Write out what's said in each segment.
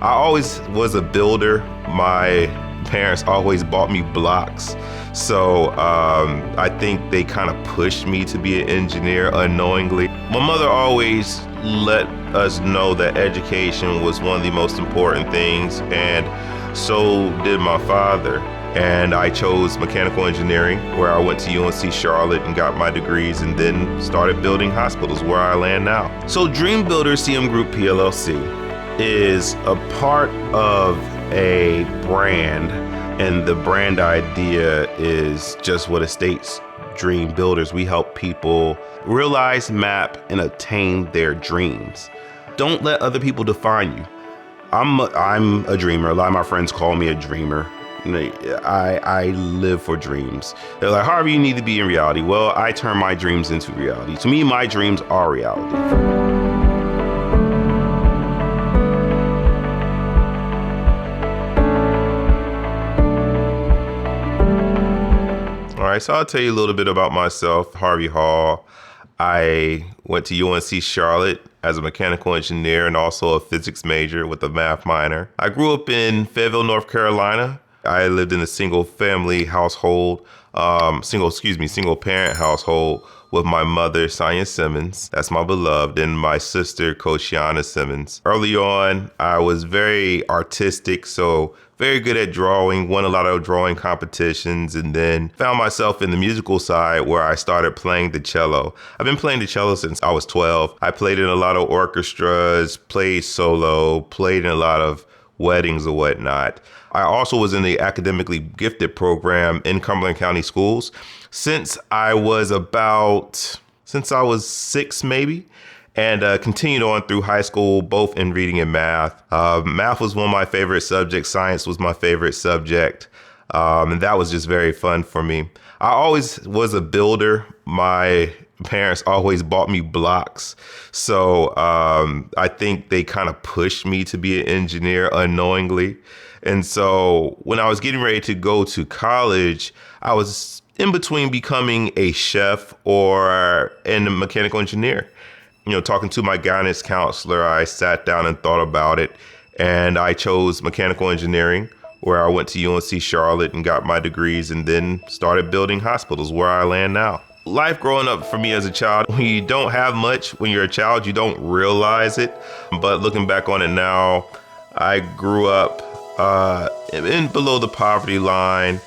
I always was a builder. My parents always bought me blocks. So I think they kind of pushed me to be an engineer unknowingly. My mother always let us know that education was one of the most important things, and so did my father. And I chose mechanical engineering, where I went to UNC Charlotte and got my degrees, and then started building hospitals where I land now. So Dream Builder CM Group PLLC is a part of a brand, and the brand idea is just what it states. Dream Builders. We help people realize, map, and attain their dreams. Don't let other people define you. I'm a dreamer. A lot of my friends call me a dreamer. I live for dreams. They're like, Harvey, you need to be in reality. Well, I turn my dreams into reality. To me, my dreams are reality. All right, so I'll tell you a little bit about myself, Harvey Hall. I went to UNC Charlotte as a mechanical engineer and also a physics major with a math minor. I grew up in Fayetteville, North Carolina. I lived in a single parent household with my mother, Sonia Simmons. That's my beloved, and my sister, Coach Shiana Simmons. Early on, I was very artistic, so very good at drawing, won a lot of drawing competitions, and then found myself in the musical side where I started playing the cello. I've been playing the cello since I was 12. I played in a lot of orchestras, played solo, played in a lot of weddings or whatnot. I also was in the academically gifted program in Cumberland County Schools since I was 6 maybe, and continued on through high school, both in reading and math. Math was one of my favorite subjects. Science was my favorite subject. And that was just very fun for me. I always was a builder. My parents always bought me blocks. So I think they kind of pushed me to be an engineer unknowingly. And so when I was getting ready to go to college, I was in between becoming a chef or a mechanical engineer. Talking to my guidance counselor, I sat down and thought about it, and I chose mechanical engineering, where I went to UNC Charlotte and got my degrees, and then started building hospitals where I land now. Life growing up for me as a child, when you don't have much, when you're a child, you don't realize it. But looking back on it now, I grew up in below the poverty line,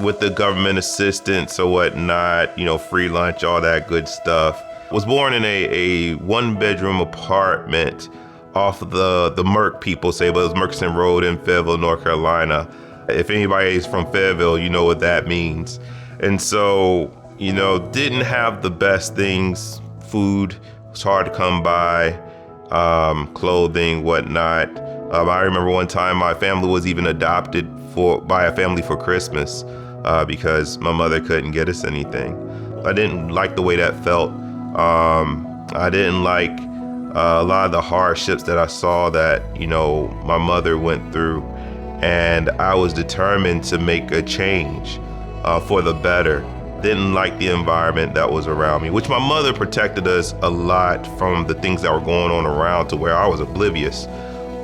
with the government assistance or whatnot, free lunch, all that good stuff. Was born in a one-bedroom apartment off of the Merck people say, but it was Murchison Road in Fayetteville, North Carolina. If anybody is from Fayetteville, you know what that means. And so, didn't have the best things. Food was hard to come by, clothing, whatnot. I remember one time my family was even adopted by a family for Christmas because my mother couldn't get us anything. I didn't like the way that felt. I didn't like a lot of the hardships that I saw that, my mother went through. And I was determined to make a change for the better. Didn't like the environment that was around me, which my mother protected us a lot from the things that were going on around to where I was oblivious.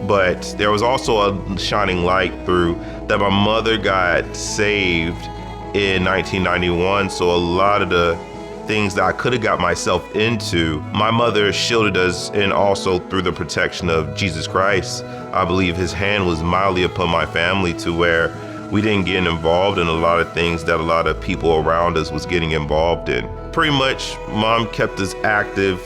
But there was also a shining light through that my mother got saved in 1991. So a lot of the things that I could have got myself into, my mother shielded us, and also through the protection of Jesus Christ. I believe his hand was mildly upon my family to where we didn't get involved in a lot of things that a lot of people around us was getting involved in. Pretty much, mom kept us active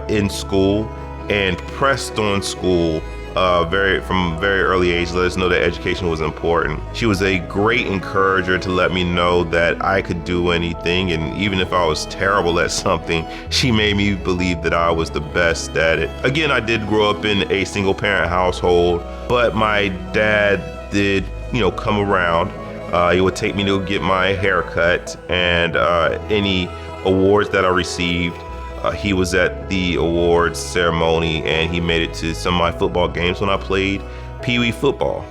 in school and pressed on school from a very early age, let us know that education was important. She was a great encourager to let me know that I could do anything, and even if I was terrible at something, she made me believe that I was the best at it. Again, I did grow up in a single parent household, but my dad did, come around. He would take me to get my hair cut, and any awards that I received, he was at the awards ceremony, and he made it to some of my football games when I played Pee Wee football.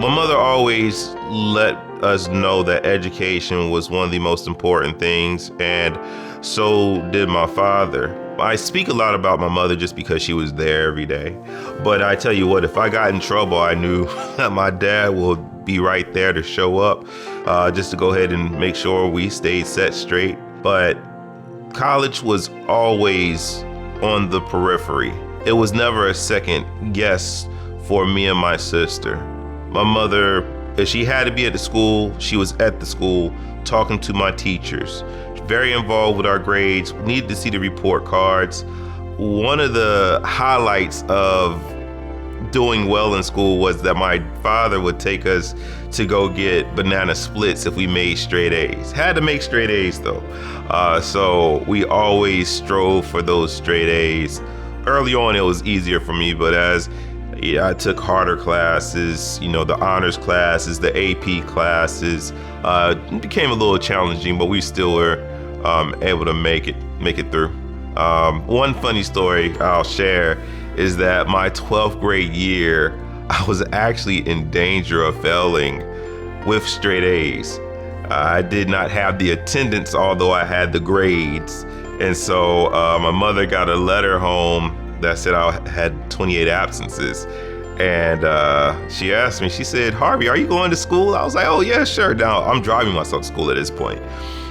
My mother always let us know that education was one of the most important things, and So did my father. I speak a lot about my mother just because she was there every day. But I tell you what, if I got in trouble, I knew that my dad would be right there to show up, just to go ahead and make sure we stayed set straight. But college was always on the periphery. It was never a second guess for me and my sister. My mother, if she had to be at the school, she was at the school talking to my teachers. Very involved with our grades, needed to see the report cards. One of the highlights of doing well in school was that my father would take us to go get banana splits if we made straight A's. Had to make straight A's though. So we always strove for those straight A's. Early on it was easier for me, but as I took harder classes, the honors classes, the AP classes, it became a little challenging, but we still were able to make it through. One funny story I'll share is that my 12th grade year, I was actually in danger of failing with straight A's. I did not have the attendance, although I had the grades. And so my mother got a letter home that said I had 28 absences. And she asked me, she said, "Harvey, are you going to school?" I was like, "Oh yeah, sure." Now I'm driving myself to school at this point.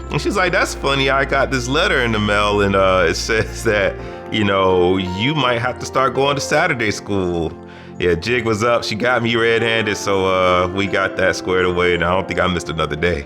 And she's like, "That's funny. I got this letter in the mail and it says that, you might have to start going to Saturday school." Yeah, jig was up. She got me red-handed. So we got that squared away and I don't think I missed another day.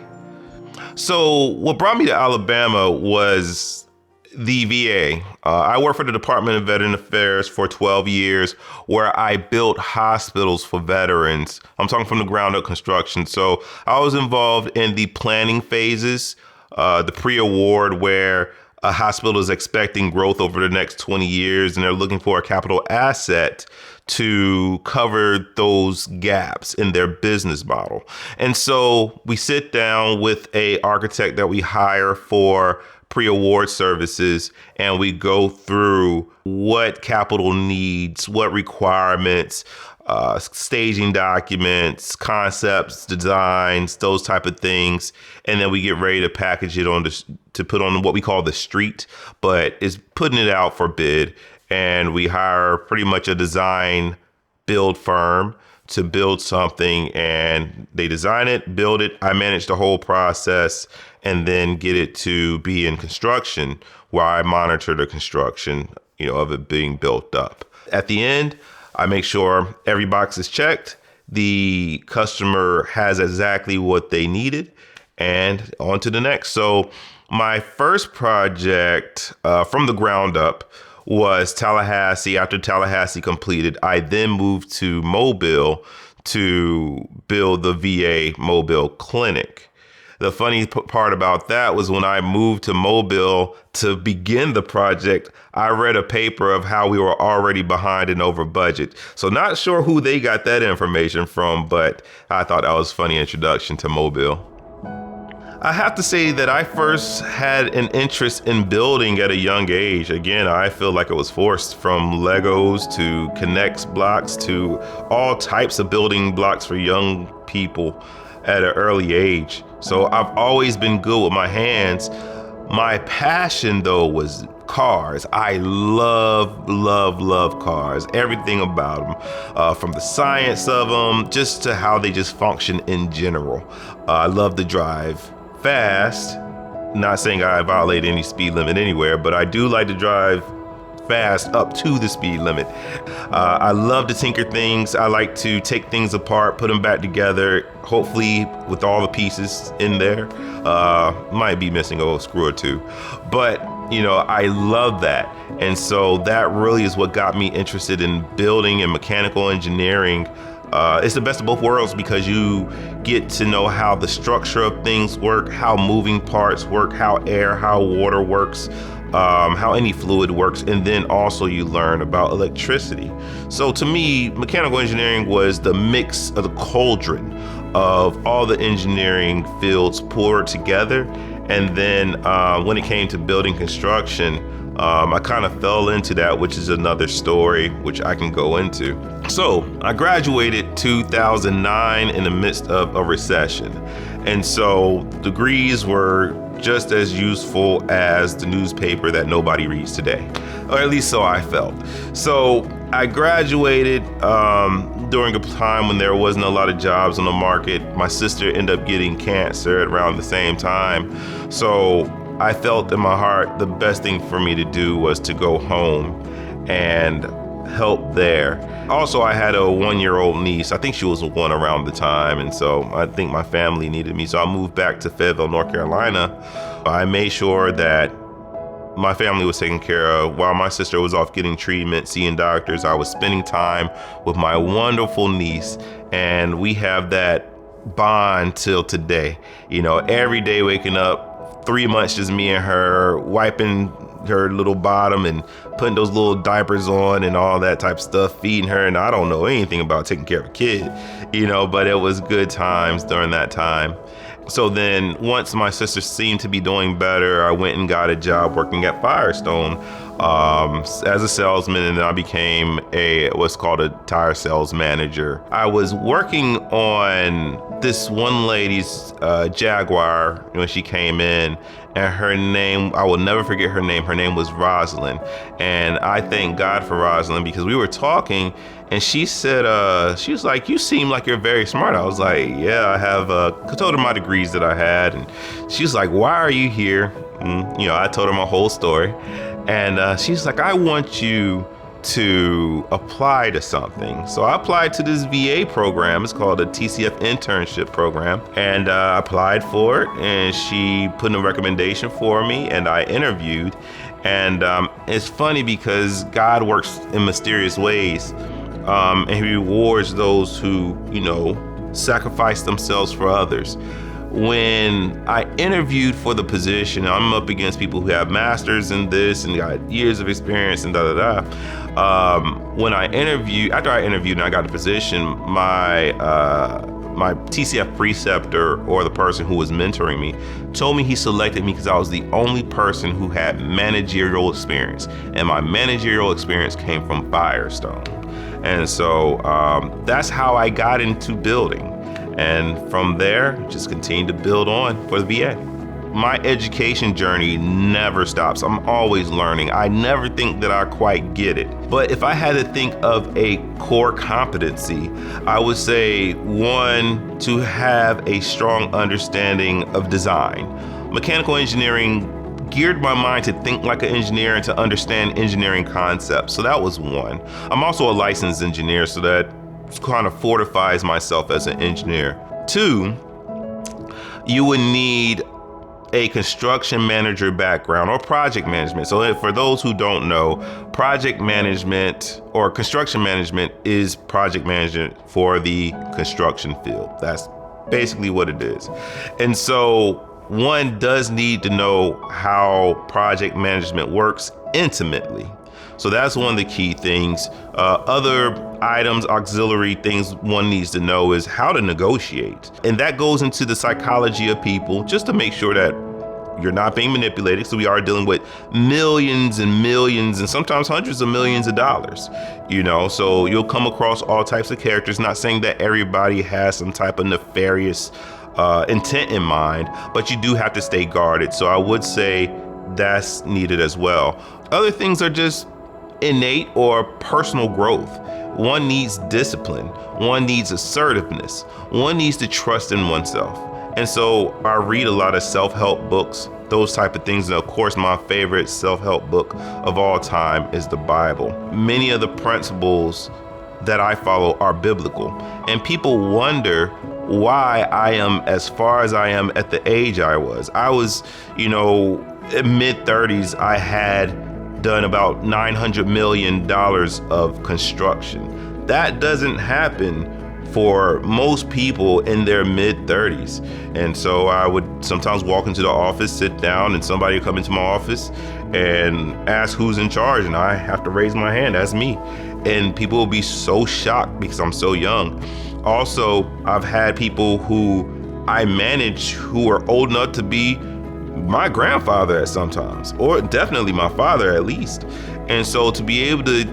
So what brought me to Alabama was the VA. I worked for the Department of Veteran Affairs for 12 years, where I built hospitals for veterans. I'm talking from the ground up construction. So I was involved in the planning phases, the pre-award, where a hospital is expecting growth over the next 20 years and they're looking for a capital asset to cover those gaps in their business model. And so we sit down with a architect that we hire for pre-award services, and we go through what capital needs, what requirements, staging documents, concepts, designs, those type of things. And then we get ready to package it to put on what we call the street, but it's putting it out for bid. And we hire pretty much a design build firm to build something, and they design it, build it. I manage the whole process and then get it to be in construction, where I monitor the construction, of it being built up. At the end, I make sure every box is checked. The customer has exactly what they needed, and on to the next. So my first project from the ground up was Tallahassee. After Tallahassee completed, I then moved to Mobile to build the VA Mobile Clinic. The funny part about that was when I moved to Mobile to begin the project, I read a paper of how we were already behind and over budget. So not sure who they got that information from, but I thought that was a funny introduction to Mobile. I have to say that I first had an interest in building at a young age. Again, I feel like it was forced, from Legos to Connects blocks to all types of building blocks for young people at an early age. So I've always been good with my hands. My passion though was cars. I love cars, everything about them, from the science of them, just to how they just function in general. I love to drive fast. Not saying I violate any speed limit anywhere, but I do like to drive fast up to the speed limit. I love to tinker things. I like to take things apart, put them back together, hopefully with all the pieces in there. Might be missing a screw or two, but I love that. And so that really is what got me interested in building and mechanical engineering. It's the best of both worlds, because you get to know how the structure of things work, how moving parts work, how air, how water works, how any fluid works, and then also you learn about electricity. So to me, mechanical engineering was the mix of the cauldron of all the engineering fields poured together. And then when it came to building construction, I kind of fell into that, which is another story, which I can go into. So I graduated 2009 in the midst of a recession. And so degrees were just as useful as the newspaper that nobody reads today, or at least so I felt. So I graduated during a time when there wasn't a lot of jobs on the market. My sister ended up getting cancer at around the same time. So I felt in my heart the best thing for me to do was to go home and help there. Also, I had a 1-year-old niece. I think she was 1 around the time. And so I think my family needed me. So I moved back to Fayetteville, North Carolina. I made sure that my family was taken care of. While my sister was off getting treatment, seeing doctors, I was spending time with my wonderful niece. And we have that bond till today. You know, every day waking up, 3 months, just me and her, wiping her little bottom and putting those little diapers on and all that type of stuff, feeding her. And I don't know anything about taking care of a kid, you know, but it was good times during that time. So then once my sister seemed to be doing better, I went and got a job working at Firestone as a salesman, and then I became what's called a tire sales manager. I was working on this one lady's Jaguar when she came in, and her name, I will never forget her name. Her name was Rosalind. And I thank God for Rosalind, because we were talking and she said, she was like, "You seem like you're very smart." I was like, "Yeah, I have," I told her my degrees that I had. And she was like, "Why are you here?" You know, I told her my whole story. And she's like, "I want you to apply to something." So I applied to this VA program. It's called a TCF internship program. And I applied for it, and she put in a recommendation for me, and I interviewed. And it's funny because God works in mysterious ways. And he rewards those who, you know, sacrifice themselves for others. When I interviewed for the position, I'm up against people who have masters in this and got years of experience and when I interviewed, after I interviewed and I got the position, my TCF preceptor, or the person who was mentoring me, told me he selected me because I was the only person who had managerial experience, and my managerial experience came from Firestone. And so that's how I got into building. And from there, just continue to build on for the VA. My education journey never stops. I'm always learning. I never think that I quite get it. But if I had to think of a core competency, I would say, one, to have a strong understanding of design. Mechanical engineering geared my mind to think like an engineer and to understand engineering concepts. So that was one. I'm also a licensed engineer, so that kind of fortifies myself as an engineer. Two, you would need a construction manager background or project management. So for those who don't know, project management or construction management is project management for the construction field. That's basically what it is. And so one does need to know how project management works intimately. So that's one of the key things. Other items, auxiliary things one needs to know is how to negotiate. And that goes into the psychology of people, just to make sure that you're not being manipulated. So we are dealing with millions and millions and sometimes hundreds of millions of dollars, you know, so you'll come across all types of characters. Not saying that everybody has some type of nefarious intent in mind, but you do have to stay guarded. So I would say that's needed as well. Other things are just innate or personal growth. One needs discipline. One needs assertiveness. One needs to trust in oneself. And so I read a lot of self-help books, those type of things. And of course, my favorite self-help book of all time is the Bible. Many of the principles that I follow are biblical. And people wonder why I am as far as I am at the age I was. I was, you know, in mid-30s, I had done about $900 million of construction. That doesn't happen for most people in their mid-30s. And so I would sometimes walk into the office, sit down, and somebody would come into my office and ask who's in charge, and I have to raise my hand, that's me. And people will be so shocked because I'm so young. Also, I've had people who I manage who are old enough to be my grandfather at sometimes, or definitely my father at least. And so to be able to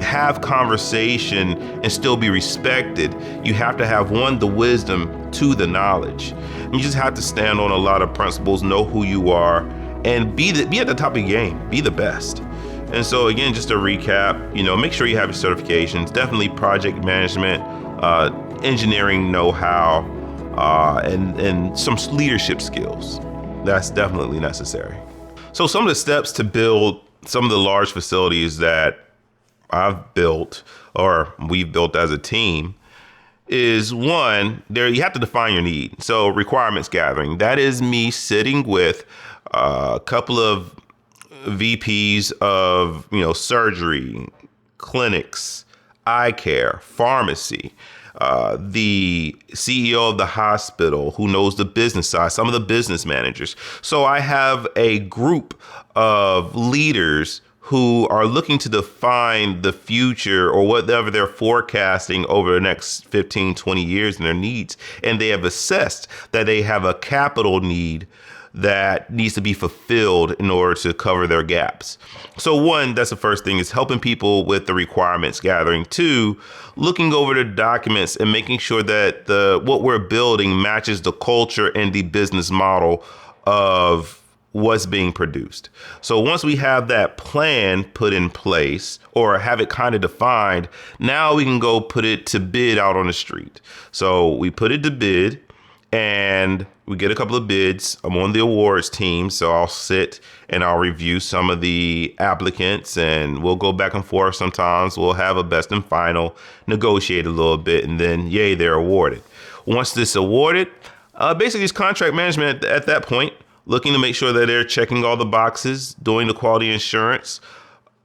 have conversation and still be respected, you have to have, one, the wisdom, two, the knowledge. You just have to stand on a lot of principles, know who you are, and be at the top of your game, be the best. And so again, just to recap, make sure you have your certifications, definitely project management, engineering know-how, and some leadership skills. That's definitely necessary. So some of the steps to build some of the large facilities that I've built or we've built as a team is, one, you have to define your need. So requirements gathering, that is me sitting with a couple of VPs of, surgery, clinics, eye care, pharmacy, the CEO of the hospital who knows the business side, some of the business managers. So I have a group of leaders who are looking to define the future or whatever they're forecasting over the next 15, 20 years and their needs. And they have assessed that they have a capital need that needs to be fulfilled in order to cover their gaps. So one, that's the first thing, is helping people with the requirements gathering. Two, looking over the documents and making sure that what we're building matches the culture and the business model of what's being produced. So once we have that plan put in place or have it kind of defined, now we can go put it to bid out on the street. So we put it to bid and we get a couple of bids. I'm on the awards team, so I'll sit and I'll review some of the applicants and we'll go back and forth. Sometimes we'll have a best and final, negotiate a little bit, and then yay, they're awarded. Once this awarded, basically it's contract management at that point, looking to make sure that they're checking all the boxes, doing the quality assurance,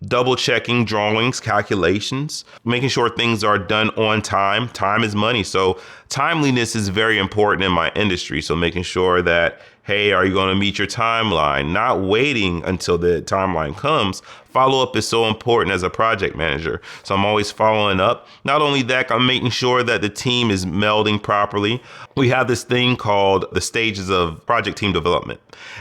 double checking drawings, calculations, making sure things are done on time. Time is money. So timeliness is very important in my industry. So making sure that, hey, are you going to meet your timeline? Not waiting until the timeline comes. Follow up is so important as a project manager. So I'm always following up. Not only that, I'm making sure that the team is melding properly. We have this thing called the stages of project team development.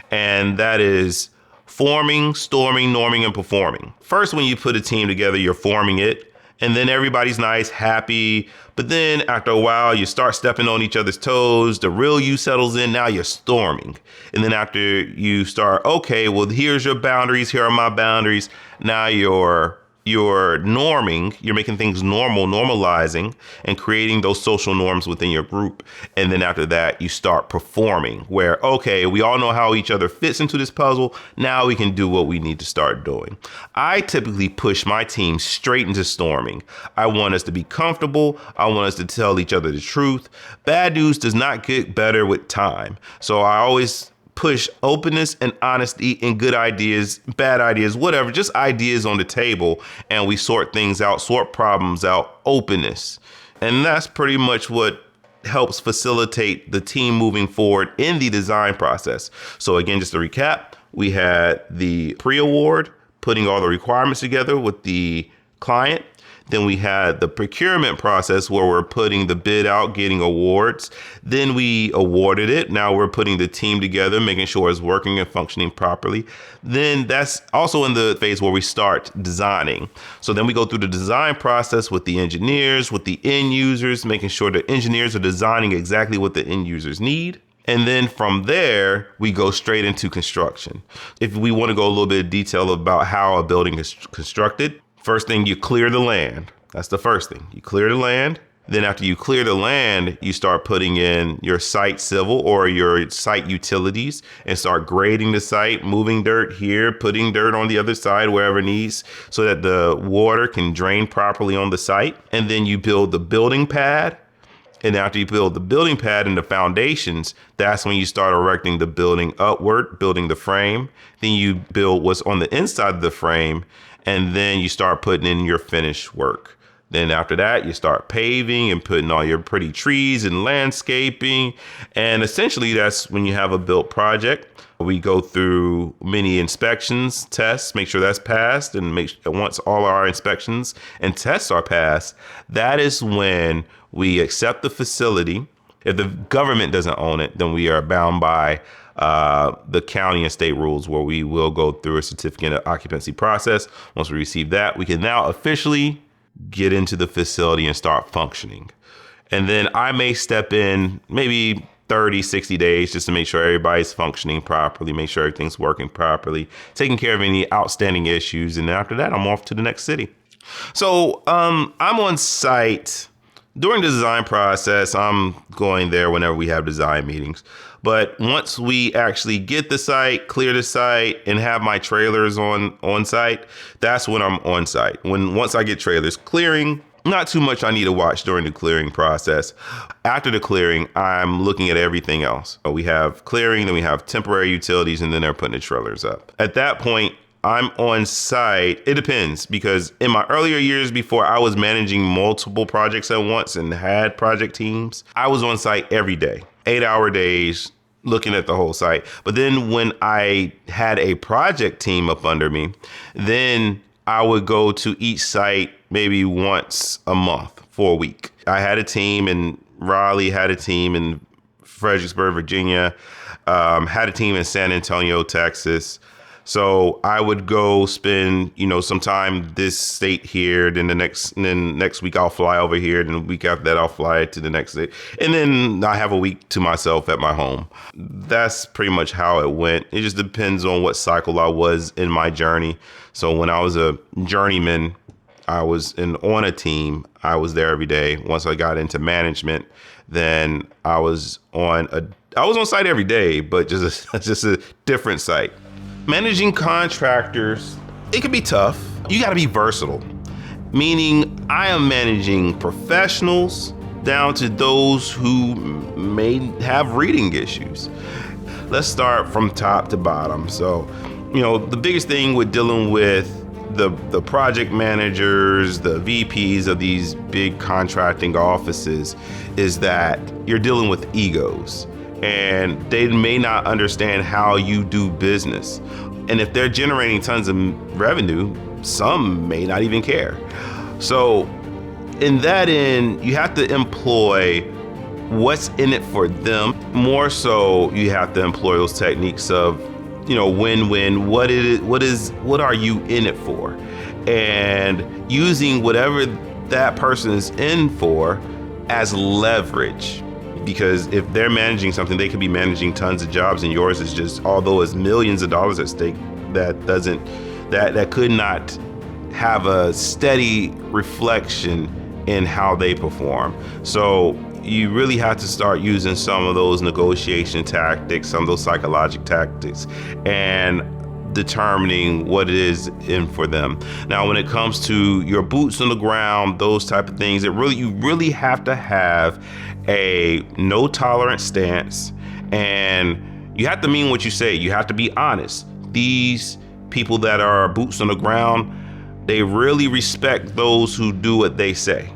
And that is forming, storming, norming, and performing. First, when you put a team together, you're forming it. And then everybody's nice, happy. But then after a while, you start stepping on each other's toes. The real you settles in. Now you're storming. And then after you start, okay, well, here's your boundaries. Here are my boundaries. Now you're norming. You're making things normal, normalizing, and creating those social norms within your group. And then after that, you start performing where, okay, we all know how each other fits into this puzzle. Now we can do what we need to start doing. I typically push my team straight into storming. I want us to be comfortable. I want us to tell each other the truth. Bad news does not get better with time. So I always push openness and honesty and good ideas, bad ideas, whatever, just ideas on the table. And we sort things out, sort problems out, openness. And that's pretty much what helps facilitate the team moving forward in the design process. So again, just to recap, we had the pre-award, putting all the requirements together with the client. Then we had the procurement process where we're putting the bid out, getting awards. Then we awarded it. Now we're putting the team together, making sure it's working and functioning properly. Then that's also in the phase where we start designing. So then we go through the design process with the engineers, with the end users, making sure the engineers are designing exactly what the end users need. And then from there, we go straight into construction. If we want to go a little bit of detail about how a building is constructed, first thing, you clear the land. That's the first thing. You clear the land. Then after you clear the land, you start putting in your site civil or your site utilities and start grading the site, moving dirt here, putting dirt on the other side wherever needs so that the water can drain properly on the site. And then you build the building pad. And after you build the building pad and the foundations, that's when you start erecting the building upward, building the frame. Then you build what's on the inside of the frame. And then you start putting in your finished work. Then after that, you start paving and putting all your pretty trees and landscaping. And essentially, that's when you have a built project. We go through many inspections, tests, make sure that's passed. And once all our inspections and tests are passed, that is when we accept the facility. If the government doesn't own it, then we are bound by the county and state rules where we will go through a certificate of occupancy process. Once we receive that, we can now officially get into the facility and start functioning. And then I may step in maybe 30, 60 days just to make sure everybody's functioning properly, make sure everything's working properly, taking care of any outstanding issues. And then after that, I'm off to the next city. So I'm on site during the design process. I'm going there whenever we have design meetings. But once we actually get the site, clear the site, and have my trailers on site, that's when I'm on site. Once I get trailers clearing, not too much I need to watch during the clearing process. After the clearing, I'm looking at everything else. We have clearing, then we have temporary utilities, and then they're putting the trailers up. At that point, I'm on site. It depends, because in my earlier years before I was managing multiple projects at once and had project teams, I was on site every day, 8-hour days, looking at the whole site. But then when I had a project team up under me, then I would go to each site maybe once a month for a week. I had a team in Raleigh, had a team in Fredericksburg, Virginia, had a team in San Antonio, Texas. So I would go spend, some time this state here, then next week I'll fly over here, then the week after that I'll fly to the next state. And then I have a week to myself at my home. That's pretty much how it went. It just depends on what cycle I was in my journey. So when I was a journeyman, I was on a team. I was there every day. Once I got into management, then I was on site every day, but just a different site. Managing contractors, it can be tough. You got to be versatile, meaning I am managing professionals down to those who may have reading issues. Let's start from top to bottom. So, the biggest thing with dealing with the project managers, the VPs of these big contracting offices is that you're dealing with egos. And they may not understand how you do business. And if they're generating tons of revenue, some may not even care. So in that end, you have to employ what's in it for them. More so, you have to employ those techniques of, win-win. What are you in it for? And using whatever that person is in for as leverage. Because if they're managing something, they could be managing tons of jobs, and yours is just, although it's millions of dollars at stake, that could not have a steady reflection in how they perform. So you really have to start using some of those negotiation tactics, some of those psychological tactics, and determining what it is in for them. Now, when it comes to your boots on the ground, those type of things, you really have to have a no tolerance stance, and you have to mean what you say. You have to be honest. These people that are boots on the ground, they really respect those who do what they say,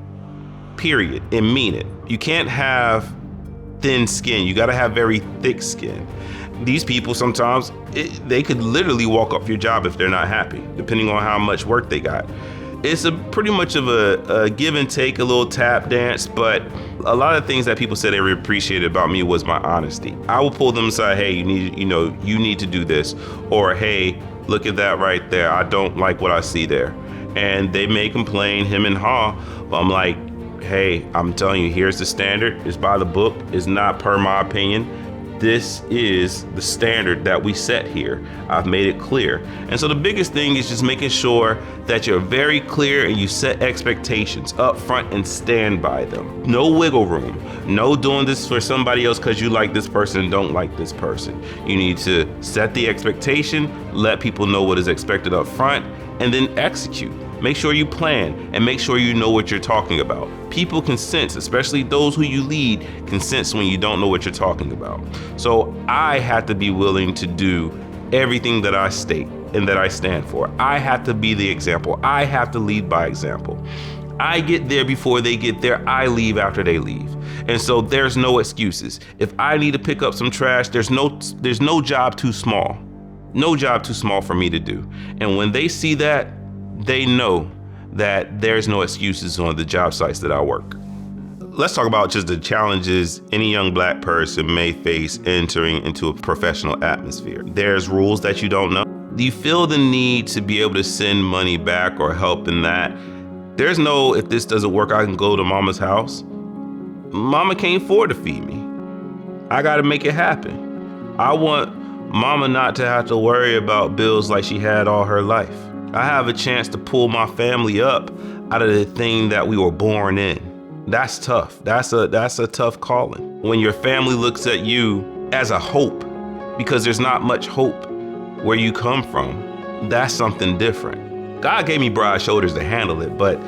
period, and mean it. You can't have thin skin. You got to have very thick skin. These people sometimes, they could literally walk off your job if they're not happy, depending on how much work they got. It's a pretty much of a give and take, a little tap dance, but a lot of things that people said they appreciated about me was my honesty. I will pull them aside, hey, you need to do this, or hey, look at that right there. I don't like what I see there. And they may complain, him and haw, but I'm like, hey, I'm telling you, here's the standard. It's by the book. It's not per my opinion. This is the standard that we set here. I've made it clear. And so the biggest thing is just making sure that you're very clear and you set expectations up front and stand by them. No wiggle room. No doing this for somebody else because you like this person and don't like this person. You need to set the expectation, let people know what is expected up front, and then execute. Make sure you plan and make sure you know what you're talking about. People can sense, especially those who you lead, can sense when you don't know what you're talking about. So I have to be willing to do everything that I state and that I stand for. I have to be the example. I have to lead by example. I get there before they get there. I leave after they leave. And so there's no excuses. If I need to pick up some trash, there's no job too small. No job too small for me to do. And when they see that, they know that there's no excuses on the job sites that I work. Let's talk about just the challenges any young Black person may face entering into a professional atmosphere. There's rules that you don't know. Do you feel the need to be able to send money back or help in that? There's no, if this doesn't work, I can go to mama's house. Mama can't afford to feed me. I got to make it happen. I want mama not to have to worry about bills like she had all her life. I have a chance to pull my family up out of the thing that we were born in. That's tough. That's a tough calling. When your family looks at you as a hope, because there's not much hope where you come from, that's something different. God gave me broad shoulders to handle it, but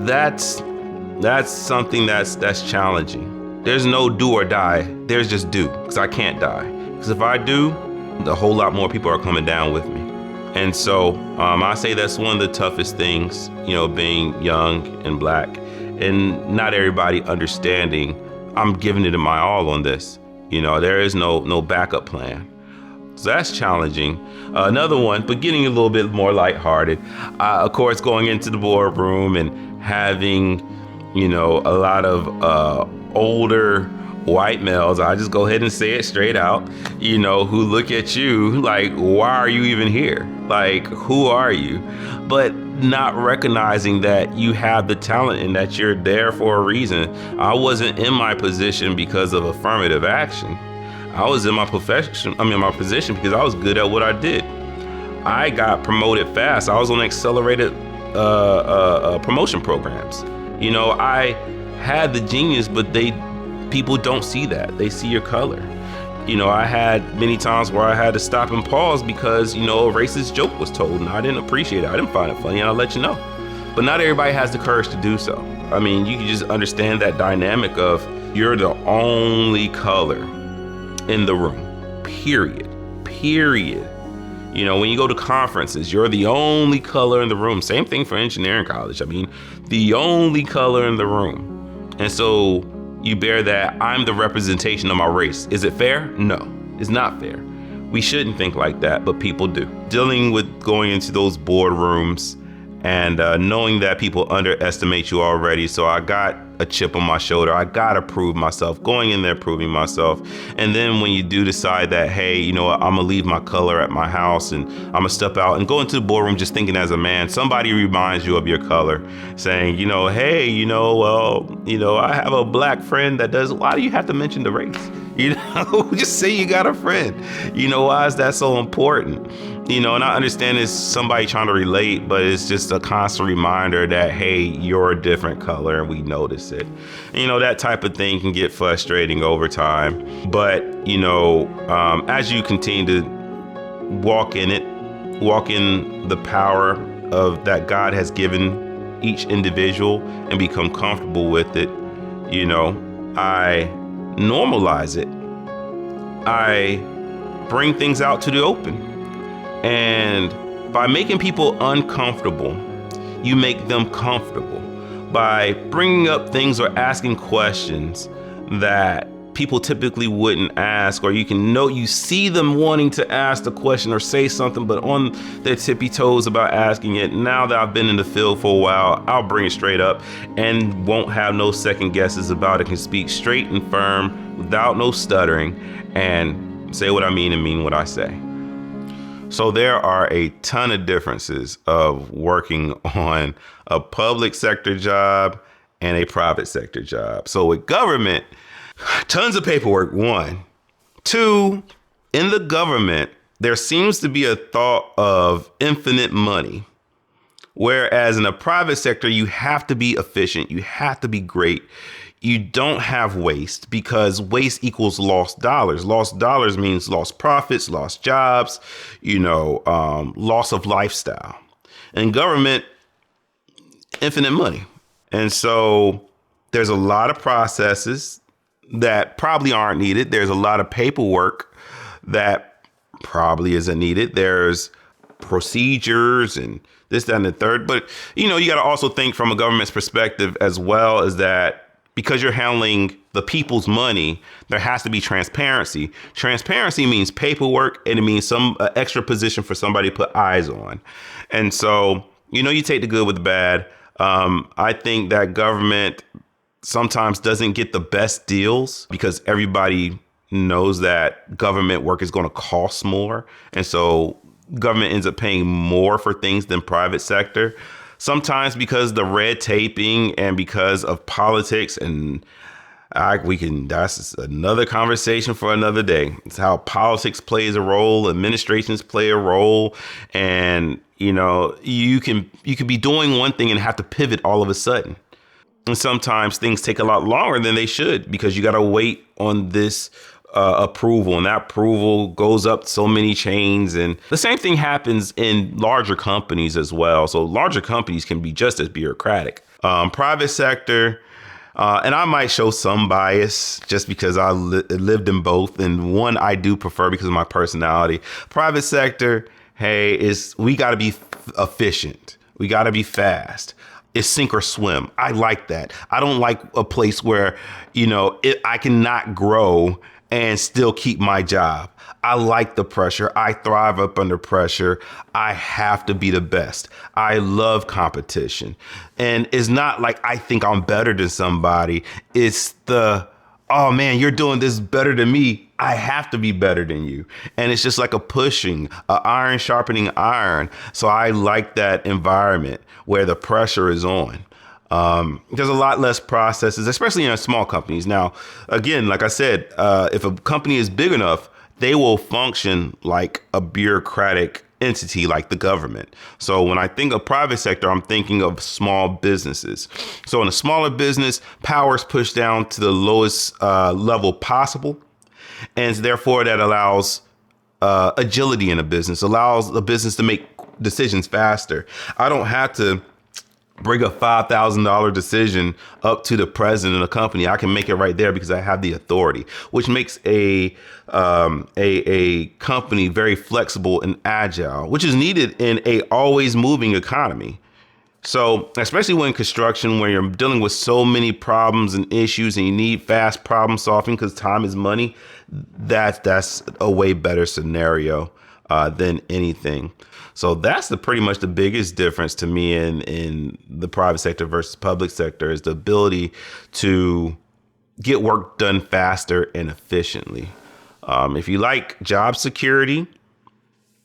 that's something that's challenging. There's no do or die. There's just do, because I can't die. Because if I do, a whole lot more people are coming down with me. And so I say that's one of the toughest things, being young and Black, and not everybody understanding I'm giving it my all on this. There is no backup plan. So that's challenging. Another one, but getting a little bit more lighthearted. Of course, going into the boardroom and having, a lot of older white males, I just go ahead and say it straight out, who look at you like, why are you even here? Like, who are you? But not recognizing that you have the talent and that you're there for a reason. I wasn't in my position because of affirmative action. I was in my position because I was good at what I did. I got promoted fast. I was on accelerated promotion programs. I had the genius, but people don't see that. They see your color. I had many times where I had to stop and pause because, a racist joke was told and I didn't appreciate it. I didn't find it funny, and I'll let you know. But not everybody has the courage to do so. I mean, you can just understand that dynamic of you're the only color in the room, period. When you go to conferences, you're the only color in the room. Same thing for engineering college. I mean, the only color in the room. And so you bear that I'm the representation of my race. Is it fair? No, it's not fair. We shouldn't think like that, but people do. Dealing with going into those boardrooms and knowing that people underestimate you already. So I got a chip on my shoulder. I got to prove myself, going in there, proving myself. And then when you do decide that, hey, I'm going to leave my color at my house and I'm going to step out and go into the boardroom just thinking as a man, somebody reminds you of your color saying, hey, I have a Black friend that does, why do you have to mention the race? Just say you got a friend. Why is that so important? And I understand it's somebody trying to relate, but it's just a constant reminder that, hey, you're a different color and we notice it. That type of thing can get frustrating over time. But, as you continue to walk in it, walk in the power of that God has given each individual and become comfortable with it, I normalize it. I bring things out to the open. And by making people uncomfortable, you make them comfortable. By bringing up things or asking questions that people typically wouldn't ask, or you see them wanting to ask the question or say something, but on their tippy toes about asking it. Now that I've been in the field for a while, I'll bring it straight up and won't have no second guesses about it. Can speak straight and firm without no stuttering and say what I mean and mean what I say. So there are a ton of differences of working on a public sector job and a private sector job. So with government, tons of paperwork, one. Two, in the government, there seems to be a thought of infinite money. Whereas in the private sector, you have to be efficient. You have to be great. You don't have waste because waste equals lost dollars. Lost dollars means lost profits, lost jobs, loss of lifestyle. In government, infinite money. And so there's a lot of processes that probably aren't needed. There's a lot of paperwork that probably isn't needed. There's procedures and this, that, and the third. But, you got to also think from a government's perspective as well, is that because you're handling the people's money, there has to be transparency. Transparency means paperwork, and it means some extra position for somebody to put eyes on. And so, you take the good with the bad. I think that government sometimes doesn't get the best deals because everybody knows that government work is going to cost more. And so government ends up paying more for things than private sector. Sometimes because the red taping and because of politics, and that's another conversation for another day. It's how politics plays a role, administrations play a role, and you can be doing one thing and have to pivot all of a sudden. And sometimes things take a lot longer than they should because you got to wait on this approval, and that approval goes up so many chains. And the same thing happens in larger companies as well. So larger companies can be just as bureaucratic. Private sector, and I might show some bias just because I lived in both, and one I do prefer because of my personality. Private sector, hey, we got to be efficient. We got to be fast. It's sink or swim. I like that. I don't like a place where, I cannot grow and still keep my job. I like the pressure. I thrive up under pressure. I have to be the best. I love competition. And it's not like I think I'm better than somebody. It's oh man, you're doing this better than me. I have to be better than you. And it's just like a pushing, iron sharpening iron. So I like that environment where the pressure is on. There's a lot less processes, especially in small companies. Now, again, like I said, if a company is big enough, they will function like a bureaucratic entity like the government. So when I think of private sector, I'm thinking of small businesses. So in a smaller business, power is pushed down to the lowest level possible. And therefore, that allows agility in a business, allows a business to make decisions faster. I don't have to bring a $5,000 decision up to the president of the company. I can make it right there because I have the authority, which makes a company very flexible and agile, which is needed in a always moving economy. So especially when construction, where you're dealing with so many problems and issues and you need fast problem solving because time is money, that's a way better scenario than anything. So that's pretty much the biggest difference to me in the private sector versus public sector is the ability to get work done faster and efficiently. If you like job security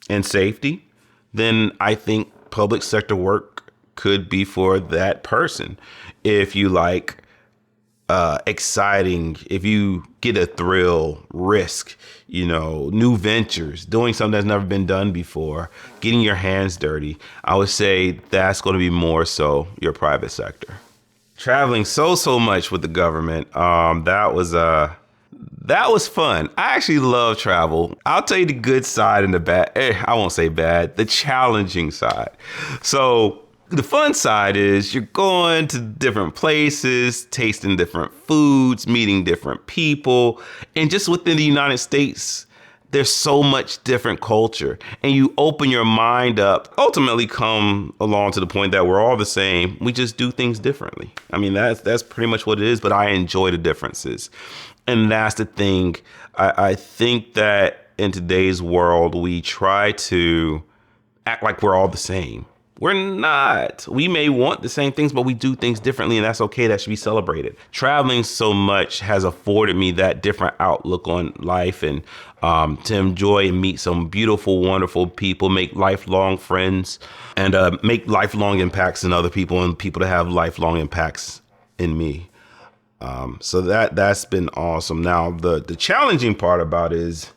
and safety, then I think public sector work could be for that person. If you like exciting, if you get a thrill, risk, new ventures, doing something that's never been done before, getting your hands dirty, I would say that's going to be more so your private sector. Traveling so much with the government, that was fun. I actually love travel. I'll tell you the good side and the bad. I won't say bad, the challenging side. So the fun side is you're going to different places, tasting different foods, meeting different people. And just within the United States, there's so much different culture. And you open your mind up, ultimately come along to the point that we're all the same. We just do things differently. I mean, that's pretty much what it is, but I enjoy the differences. And that's the thing. I think that in today's world, we try to act like we're all the same. We're not. We may want the same things, but we do things differently, and that's okay. That should be celebrated. Traveling so much has afforded me that different outlook on life and to enjoy and meet some beautiful, wonderful people, make lifelong friends, and make lifelong impacts in other people and people to have lifelong impacts in me. So that's been awesome. Now, the challenging part about it is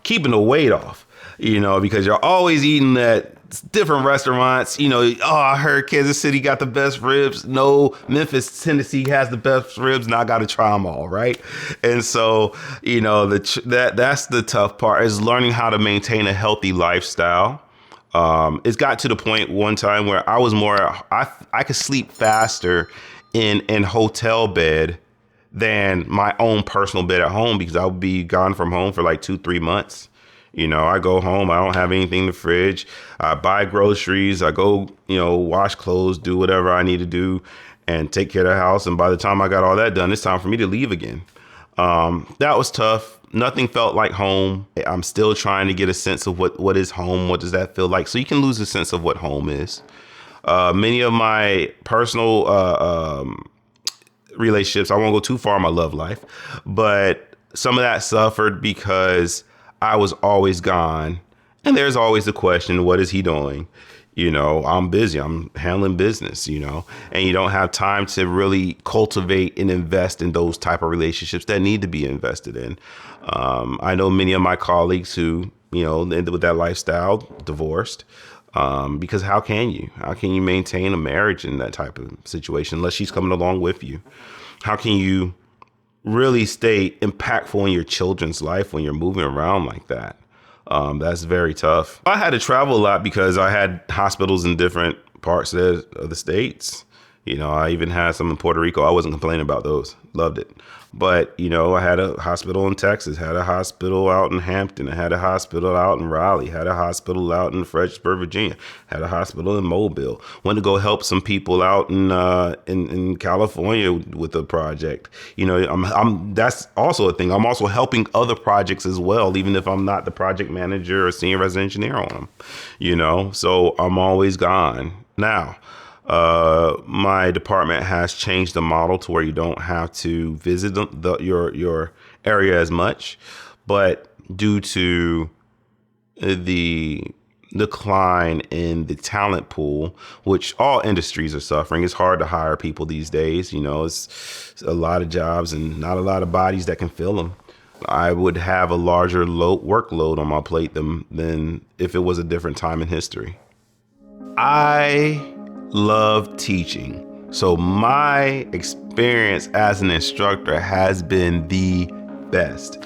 keeping the weight off, because you're always eating at different restaurants. I heard Kansas City got the best ribs. No, Memphis, Tennessee has the best ribs, and I got to try them all, right? And so, that's the tough part, is learning how to maintain a healthy lifestyle. It's got to the point one time where I was I could sleep faster in hotel bed than my own personal bed at home because I would be gone from home for like 2-3 months. I go home, I don't have anything in the fridge. I buy groceries, I go, wash clothes, do whatever I need to do and take care of the house. And by the time I got all that done, it's time for me to leave again. That was tough. Nothing felt like home. I'm still trying to get a sense of what is home. What does that feel like? So you can lose a sense of what home is. Many of my personal relationships, I won't go too far in my love life, but some of that suffered because I was always gone. And there's always the question, what is he doing? I'm busy. I'm handling business, and you don't have time to really cultivate and invest in those type of relationships that need to be invested in. I know many of my colleagues who, ended with that lifestyle, divorced, because how can you maintain a marriage in that type of situation unless she's coming along with you? How can you really stay impactful in your children's life when you're moving around like that? That's very tough. I had to travel a lot because I had hospitals in different parts of the States. I even had some in Puerto Rico. I wasn't complaining about those. Loved it. But, I had a hospital in Texas, had a hospital out in Hampton, I had a hospital out in Raleigh, had a hospital out in Fredericksburg, Virginia, had a hospital in Mobile. Went to go help some people out in California with a project. That's also a thing. I'm also helping other projects as well, even if I'm not the project manager or senior resident engineer on them. So I'm always gone. Now, my department has changed the model to where you don't have to visit your area as much, but due to the decline in the talent pool, which all industries are suffering, it's hard to hire people these days. It's a lot of jobs and not a lot of bodies that can fill them. I would have a larger workload on my plate than if it was a different time in history. I love teaching. So my experience as an instructor has been the best.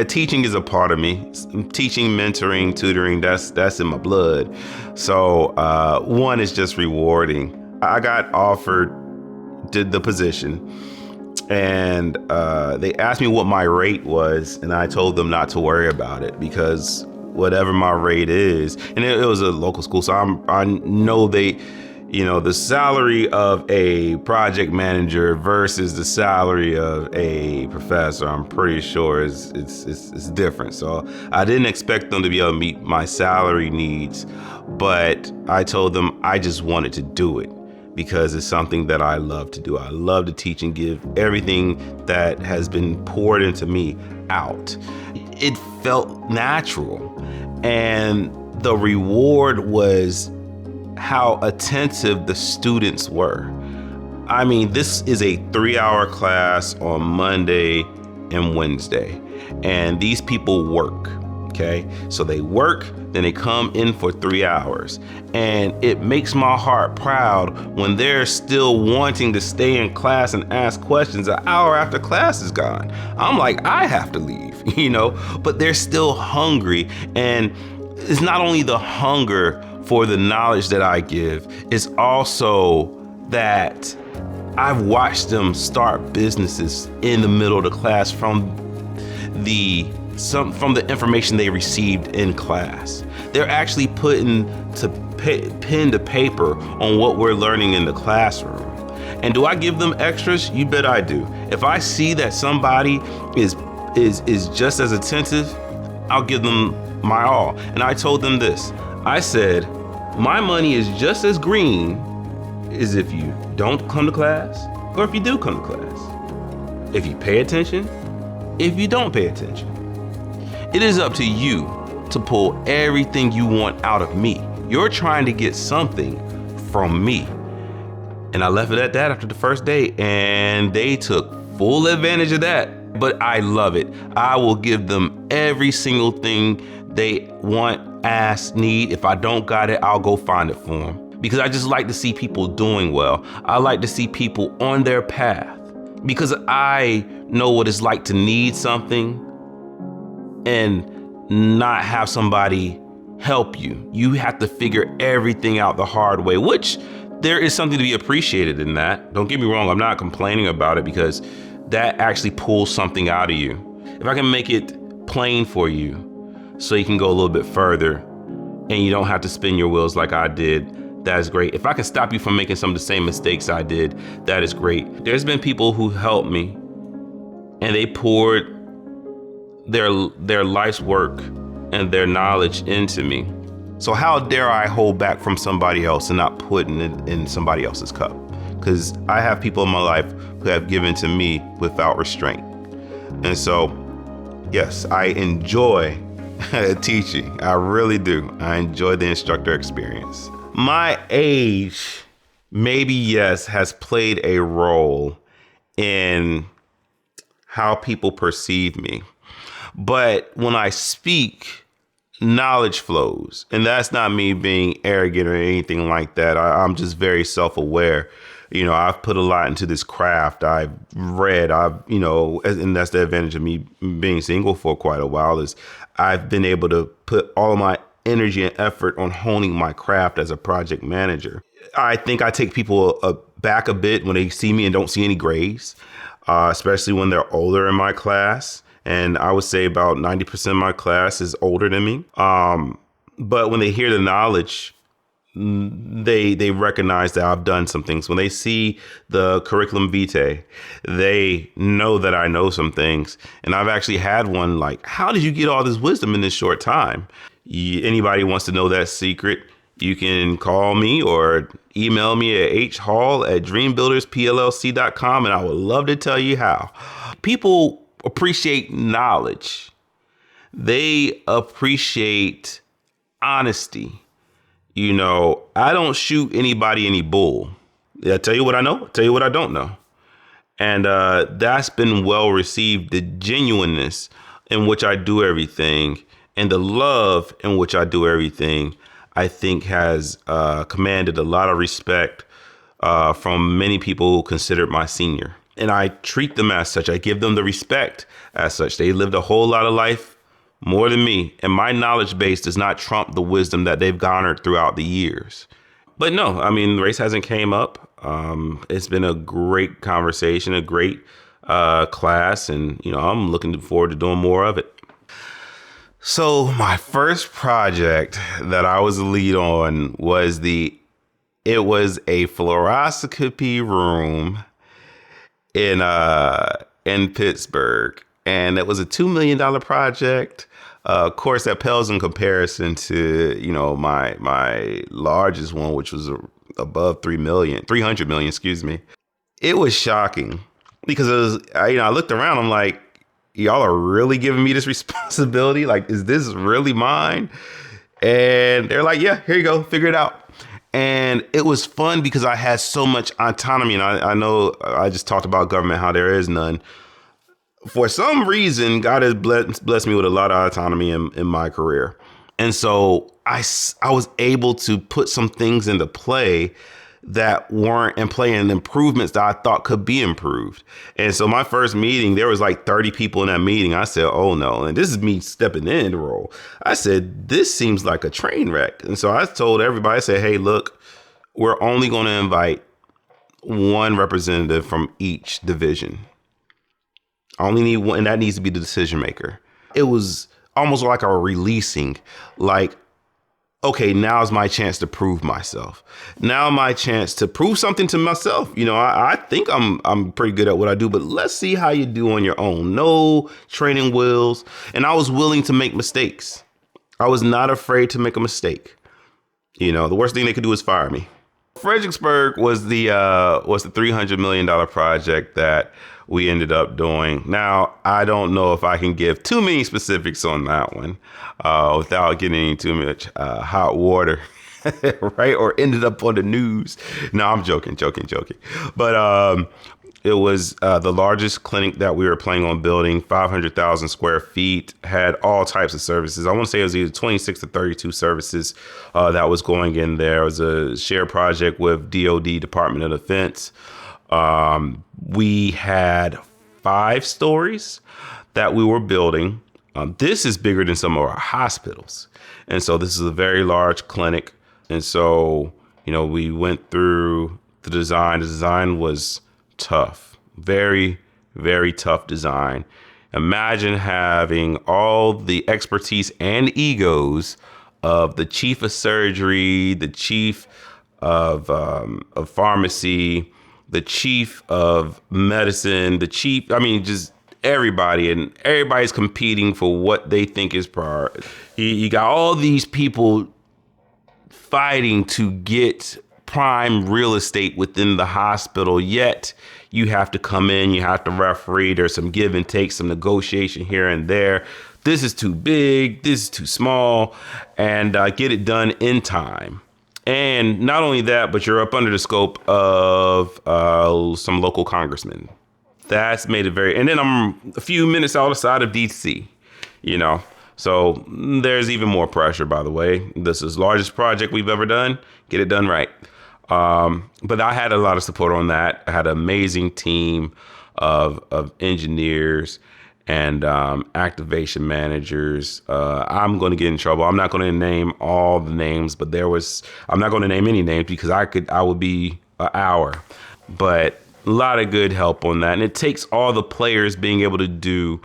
Teaching is a part of me. Teaching, mentoring, tutoring, that's in my blood. So one is just rewarding. I got offered the position, and they asked me what my rate was, and I told them not to worry about it because whatever my rate is, and it was a local school, so I know the salary of a project manager versus the salary of a professor, I'm pretty sure it's different. So I didn't expect them to be able to meet my salary needs, but I told them I just wanted to do it because it's something that I love to do. I love to teach and give everything that has been poured into me out. It felt natural, and the reward was how attentive the students were. I mean, this is a 3-hour class on Monday and Wednesday, and these people work, okay? So they work, then they come in for 3 hours, and it makes my heart proud when they're still wanting to stay in class and ask questions an hour after class is gone. I'm like, I have to leave, but they're still hungry, and it's not only the hunger for the knowledge that I give, it's also that I've watched them start businesses in the middle of the class from the information they received in class. They're actually putting pen to paper on what we're learning in the classroom. And do I give them extras? You bet I do. If I see that somebody is just as attentive, I'll give them my all. And I told them this. I said, my money is just as green as if you don't come to class or if you do come to class. If you pay attention, if you don't pay attention. It is up to you to pull everything you want out of me. You're trying to get something from me. And I left it at that after the first day, and they took full advantage of that. But I love it. I will give them every single thing they want, ask, need. If I don't got it, I'll go find it for them. Because I just like to see people doing well. I like to see people on their path. Because I know what it's like to need something and not have somebody help you. You have to figure everything out the hard way, which there is something to be appreciated in that. Don't get me wrong, I'm not complaining about it because that actually pulls something out of you. If I can make it plain for you so you can go a little bit further and you don't have to spin your wheels like I did, that is great. If I can stop you from making some of the same mistakes I did, that is great. There's been people who helped me and they poured their life's work and their knowledge into me. So how dare I hold back from somebody else and not putting it in somebody else's cup? Because I have people in my life who have given to me without restraint. And so, yes, I enjoy teaching. I really do. I enjoy the instructor experience. My age, maybe yes, has played a role in how people perceive me. But when I speak, knowledge flows. And that's not me being arrogant or anything like that. I'm just very self-aware. I've put a lot into this craft. I've read, and that's the advantage of me being single for quite a while, is I've been able to put all of my energy and effort on honing my craft as a project manager. I think I take people back a bit when they see me and don't see any grays, especially when they're older in my class. And I would say about 90% of my class is older than me. But when they hear the knowledge, they recognize that I've done some things. When they see the curriculum vitae, they know that I know some things. And I've actually had one like, how did you get all this wisdom in this short time? Anybody wants to know that secret, you can call me or email me at hhall@dreambuilderspllc.com, and I would love to tell you how. People appreciate knowledge. They appreciate honesty. I don't shoot anybody any bull. I tell you what I know, tell you what I don't know. And that's been well received. The genuineness in which I do everything and the love in which I do everything, I think has commanded a lot of respect from many people who consider my senior. And I treat them as such. I give them the respect as such. They lived a whole lot of life more than me. And my knowledge base does not trump the wisdom that they've garnered throughout the years. But no, race hasn't came up. It's been a great conversation, a great class. And, I'm looking forward to doing more of it. So my first project that I was the lead on was a fluoroscopy room in Pittsburgh, and it was a $2 million project. Of course, that pales in comparison to my largest one, which was above 300 million. Excuse me. It was shocking because I looked around. I'm like, y'all are really giving me this responsibility? Like, is this really mine? And they're like, yeah, here you go, figure it out. And it was fun because I had so much autonomy. And I know I just talked about government, how there is none. For some reason, God has blessed me with a lot of autonomy in my career. And so I was able to put some things into play that weren't in play, and improvements that I thought could be improved. And so my first meeting, there was like 30 people in that meeting. I said, oh no. And this is me stepping in the role. I said, this seems like a train wreck. And so I told everybody, I said, hey, look, we're only going to invite one representative from each division. I only need one, and that needs to be the decision maker. It was almost like a releasing, like, okay, now's my chance to prove myself. Now my chance to prove something to myself. I think I'm pretty good at what I do, but let's see how you do on your own. No training wheels. And I was willing to make mistakes. I was not afraid to make a mistake. The worst thing they could do is fire me. Fredericksburg was the $300 million project that we ended up doing. Now, I don't know if I can give too many specifics on that one without getting too much hot water, right? Or ended up on the news. No, I'm joking. But it was the largest clinic that we were planning on building, 500,000 square feet, had all types of services. I want to say it was either 26 to 32 services that was going in there. It was a shared project with DOD, Department of Defense. We had 5 stories that we were building. This is bigger than some of our hospitals. And so this is a very large clinic. And so, we went through the design. The design was tough, very, very tough design. Imagine having all the expertise and egos of the chief of surgery, the chief of pharmacy, the chief of medicine, just everybody, and everybody's competing for what they think is priority. You got all these people fighting to get prime real estate within the hospital, yet you have to come in, you have to referee, there's some give and take, some negotiation here and there. This is too big, this is too small, and get it done in time. And not only that, but you're up under the scope of some local congressmen. That's made it very, and then I'm a few minutes outside of DC, you know. So there's even more pressure, by the way. This is the largest project we've ever done. Get it done right. But I had a lot of support on that. I had an amazing team of engineers and activation managers. I'm going to get in trouble. I'm not going to name all the names, but I'm not going to name any names because I would be an hour. But a lot of good help on that. And it takes all the players being able to do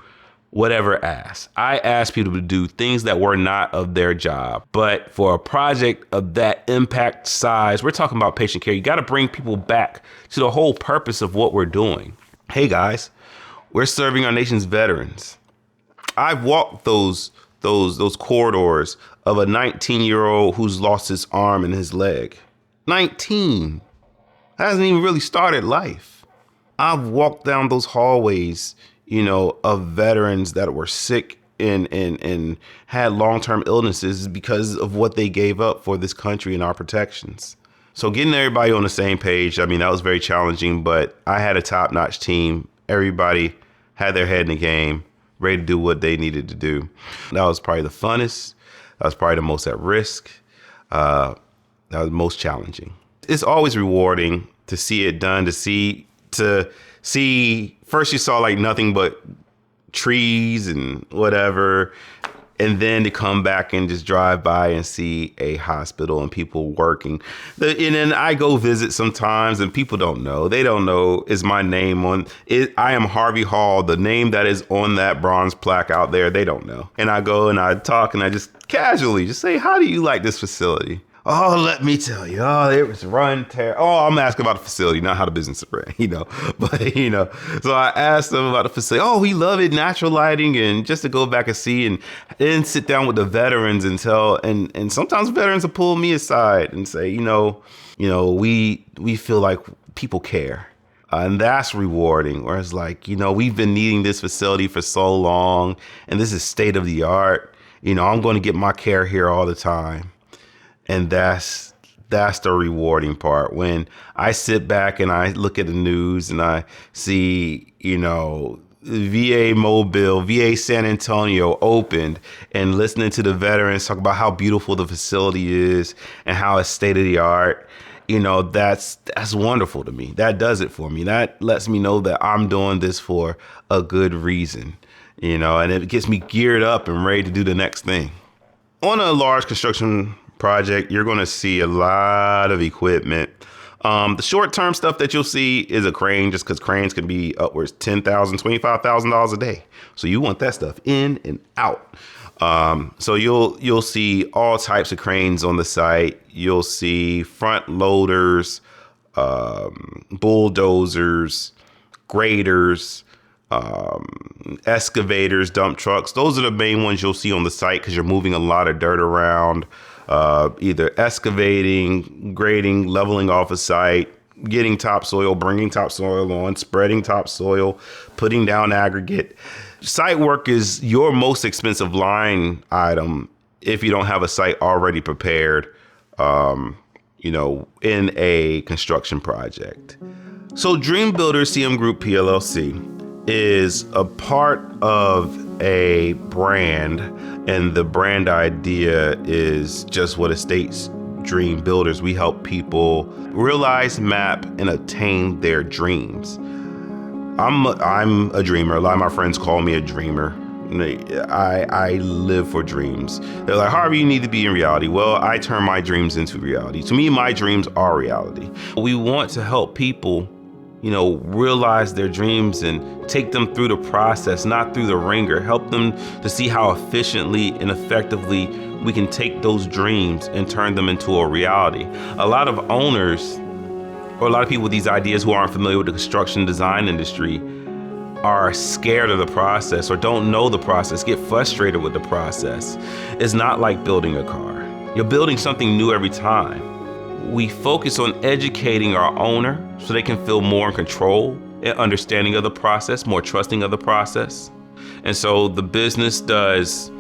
whatever asked. I asked people to do things that were not of their job. But for a project of that impact size, we're talking about patient care. You got to bring people back to the whole purpose of what we're doing. Hey guys, we're serving our nation's veterans. I've walked those corridors of a 19-year-old who's lost his arm and his leg. 19. Hasn't even really started life. I've walked down those hallways, of veterans that were sick and had long-term illnesses because of what they gave up for this country and our protections. So getting everybody on the same page, that was very challenging, but I had a top-notch team. Everybody had their head in the game, ready to do what they needed to do. That was probably the funnest. That was probably the most at risk. That was most challenging. It's always rewarding to see it done, to see first you saw like nothing but trees and whatever, and then to come back and just drive by and see a hospital and people working. And then I go visit sometimes and people don't know. They don't know is my name on it. I am Harvey Hall, the name that is on that bronze plaque out there. They don't know. And I go and I talk and I just casually just say, how do you like this facility? Oh, let me tell you. Oh, it was run terrible. Oh, I'm asking about the facility, not how the business ran, But, so I asked them about the facility. Oh, we love it, natural lighting, and just to go back and see and then sit down with the veterans and tell. And sometimes veterans will pull me aside and say, we feel like people care. And that's rewarding. Whereas we've been needing this facility for so long and this is state of the art. I'm going to get my care here all the time. And that's the rewarding part. When I sit back and I look at the news and I see, VA Mobile, VA San Antonio opened, and listening to the veterans talk about how beautiful the facility is and how it's state of the art, that's wonderful to me. That does it for me. That lets me know that I'm doing this for a good reason, and it gets me geared up and ready to do the next thing. On a large construction project, you're going to see a lot of equipment. The short-term stuff that you'll see is a crane, just because cranes can be upwards $10,000, $25,000 a day. So you want that stuff in and out. So you'll see all types of cranes on the site. You'll see front loaders, bulldozers, graders, excavators, dump trucks. Those are the main ones you'll see on the site because you're moving a lot of dirt around. Either excavating, grading, leveling off a site, getting topsoil, bringing topsoil on, spreading topsoil, putting down aggregate. Site work is your most expensive line item if you don't have a site already prepared, in a construction project. So Dream Builder CM Group PLLC is a part of a brand, and the brand idea is just what it states. Dream Builders. We help people realize, map, and attain their dreams. I'm a dreamer. A lot of my friends call me a dreamer. I live for dreams. They're like, Harvey, you need to be in reality. Well, I turn my dreams into reality. To me, my dreams are reality. We want to help people realize their dreams and take them through the process, not through the ringer. Help them to see how efficiently and effectively we can take those dreams and turn them into a reality. A lot of owners or a lot of people with these ideas who aren't familiar with the construction design industry are scared of the process or don't know the process, get frustrated with the process. It's not like building a car. You're building something new every time. We focus on educating our owner so they can feel more in control and understanding of the process, more trusting of the process. And so the business does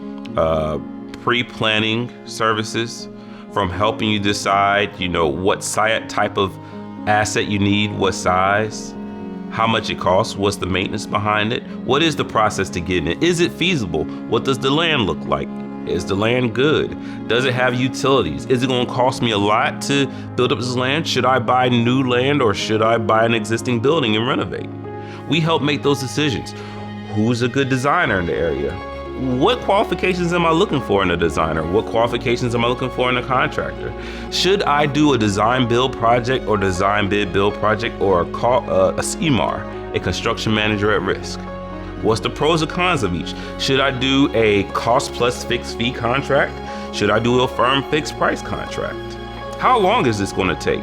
pre-planning services from helping you decide, what type of asset you need, what size, how much it costs, what's the maintenance behind it, what is the process to getting it, is it feasible, what does the land look like, is the land good, does it have utilities, is it going to cost me a lot to build up this land, should I buy new land or should I buy an existing building and renovate? We help make those decisions. Who's a good designer in the area? What qualifications am I looking for in a designer? What qualifications am I looking for in a contractor? Should I do a design build project or design bid build project or a CMAR, a construction manager at risk? What's the pros and cons of each? Should I do a cost plus fixed fee contract? Should I do a firm fixed price contract? How long is this going to take?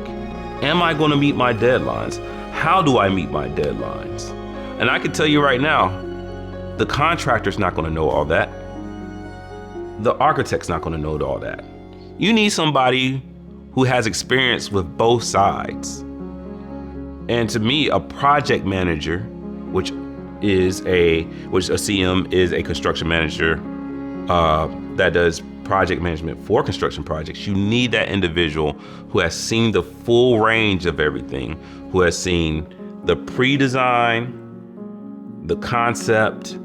Am I going to meet my deadlines? How do I meet my deadlines? And I can tell you right now, the contractor's not going to know all that. The architect's not going to know all that. You need somebody who has experience with both sides. And to me, a project manager, which a CM is a construction manager that does project management for construction projects. You need that individual who has seen the full range of everything, who has seen the pre-design, the concept,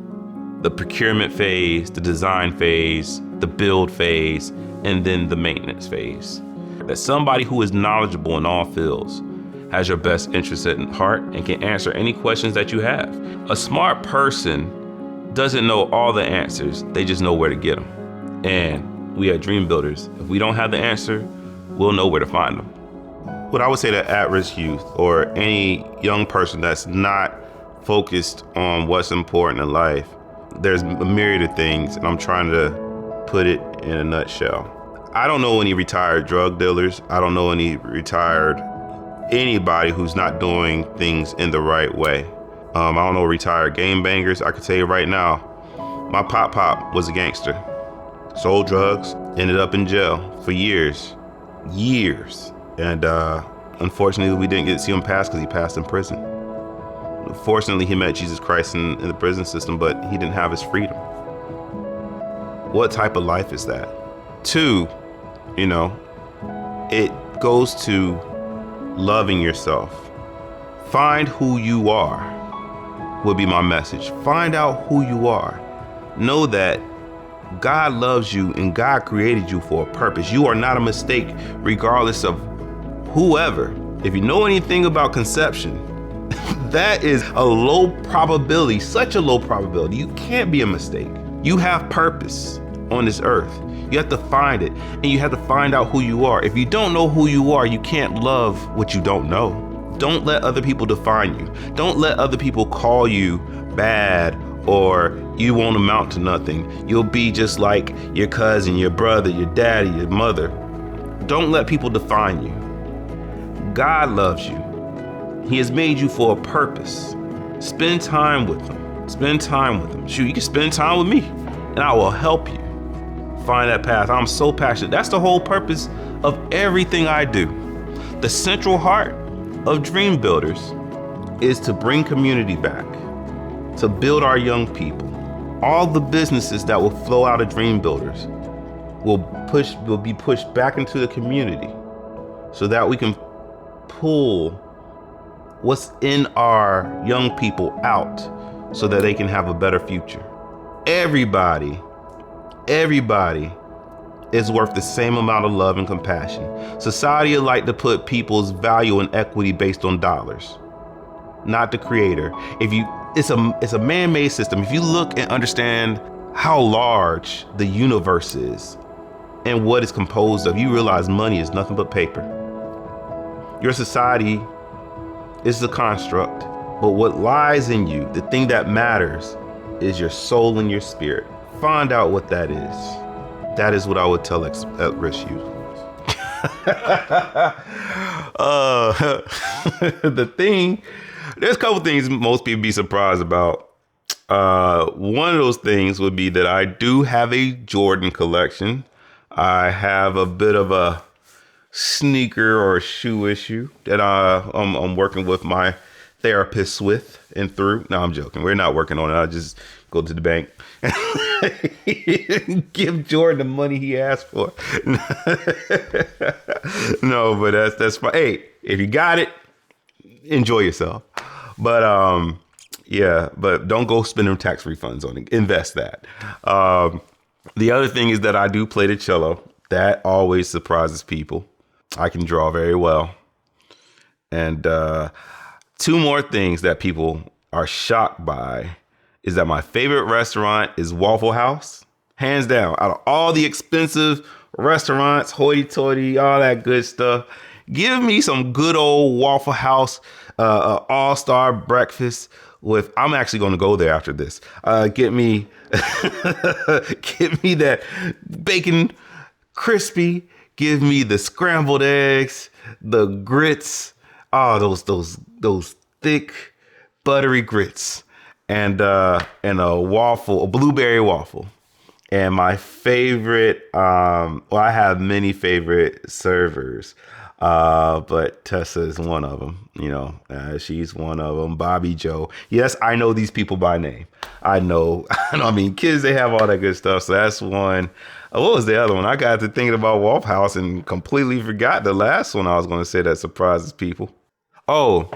the procurement phase, the design phase, the build phase, and then the maintenance phase. That somebody who is knowledgeable in all fields has your best interest at heart and can answer any questions that you have. A smart person doesn't know all the answers, they just know where to get them. And we at Dream Builders, if we don't have the answer, we'll know where to find them. What I would say to at-risk youth or any young person that's not focused on what's important in life, there's a myriad of things, and I'm trying to put it in a nutshell. I don't know any retired drug dealers. I don't know any retired anybody who's not doing things in the right way. I don't know retired game bangers. I can tell you right now, my pop was a gangster. Sold drugs, ended up in jail for years. And unfortunately, we didn't get to see him pass because he passed in prison. Fortunately, he met Jesus Christ in the prison system, but he didn't have his freedom. What type of life is that? 2, it goes to loving yourself. Find who you are, would be my message. Find out who you are. Know that God loves you and God created you for a purpose. You are not a mistake, regardless of whoever. If you know anything about conception, that is a low probability, such a low probability. You can't be a mistake. You have purpose on this earth. You have to find it, and you have to find out who you are. If you don't know who you are, you can't love what you don't know. Don't let other people define you. Don't let other people call you bad or you won't amount to nothing. You'll be just like your cousin, your brother, your daddy, your mother. Don't let people define you. God loves you. He has made you for a purpose. Spend time with him. Spend time with him. Shoot, you can spend time with me and I will help you find that path. I'm so passionate. That's the whole purpose of everything I do. The central heart of Dream Builders is to bring community back, to build our young people. All the businesses that will flow out of Dream Builders will be pushed back into the community so that we can pull what's in our young people out so that they can have a better future. Everybody is worth the same amount of love and compassion. Society would like to put people's value and equity based on dollars, not the creator. It's a man-made system. If you look and understand how large the universe is and what it's composed of, you realize money is nothing but paper. Your society is a construct, but what lies in you, the thing that matters, is your soul and your spirit. Find out what that is. That is what I would tell at-risk youth. There's a couple things most people be surprised about. One of those things would be that I do have a Jordan collection. I have a bit of a sneaker or a shoe issue that I'm working with my therapists with and through. No, I'm joking. We're not working on it. I'll just go to the bank and give Jordan the money he asked for. No, but that's fine. Hey, if you got it, enjoy yourself. But yeah, but don't go spend them tax refunds on it. Invest that. The other thing is that I do play the cello. That always surprises people. I can draw very well. And two more things that people are shocked by is that my favorite restaurant is Waffle House. Hands down, out of all the expensive restaurants, hoity-toity, all that good stuff, give me some good old Waffle House all-star breakfast with, I'm actually going to go there after this. Get me that bacon crispy, give me the scrambled eggs, the grits, those thick buttery grits, and a waffle, a blueberry waffle. And my favorite, I have many favorite servers, but Tessa is one of them. She's one of them. Bobby Joe. Yes, I know these people by name. I know. I mean, kids, they have all that good stuff. So that's one. What was the other one? I got to thinking about Waffle House and completely forgot the last one I was going to say that surprises people. Oh,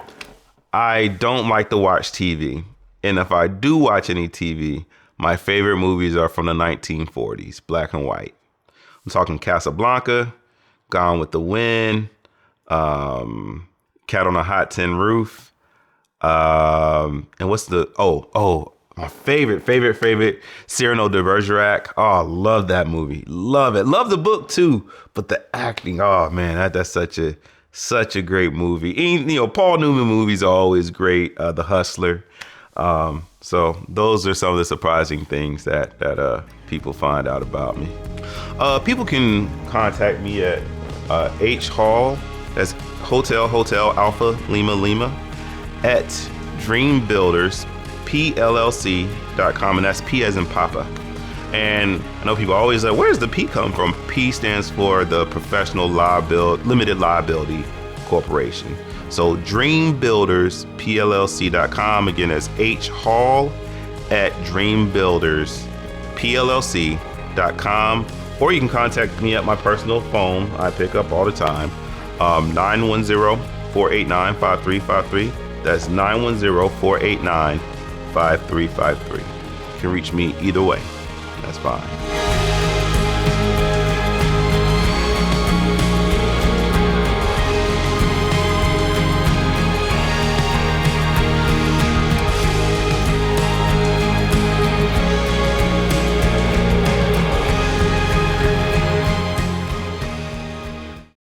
I don't like to watch TV. And if I do watch any TV, my favorite movies are from the 1940s, black and white. I'm talking Casablanca, Gone with the Wind, Cat on a Hot Tin Roof. And what's my favorite, Cyrano de Bergerac. Oh, love that movie. Love it. Love the book too. But the acting, oh man, that's such a great movie. And, Paul Newman movies are always great. The Hustler. So those are some of the surprising things that people find out about me. People can contact me at H Hall, that's Hotel Alpha Lima at Dreambuilders PLLC.com, and that's P as in Papa. And I know people always say, where's the P come from? P stands for the Professional Limited Liability Corporation. So DreamBuildersPLLC.com. Again, that's H Hall at DreamBuildersPLLC.com. Or you can contact me at my personal phone. I pick up all the time. 910-489-5353. That's 910-489-5353. You can reach me either way. That's fine.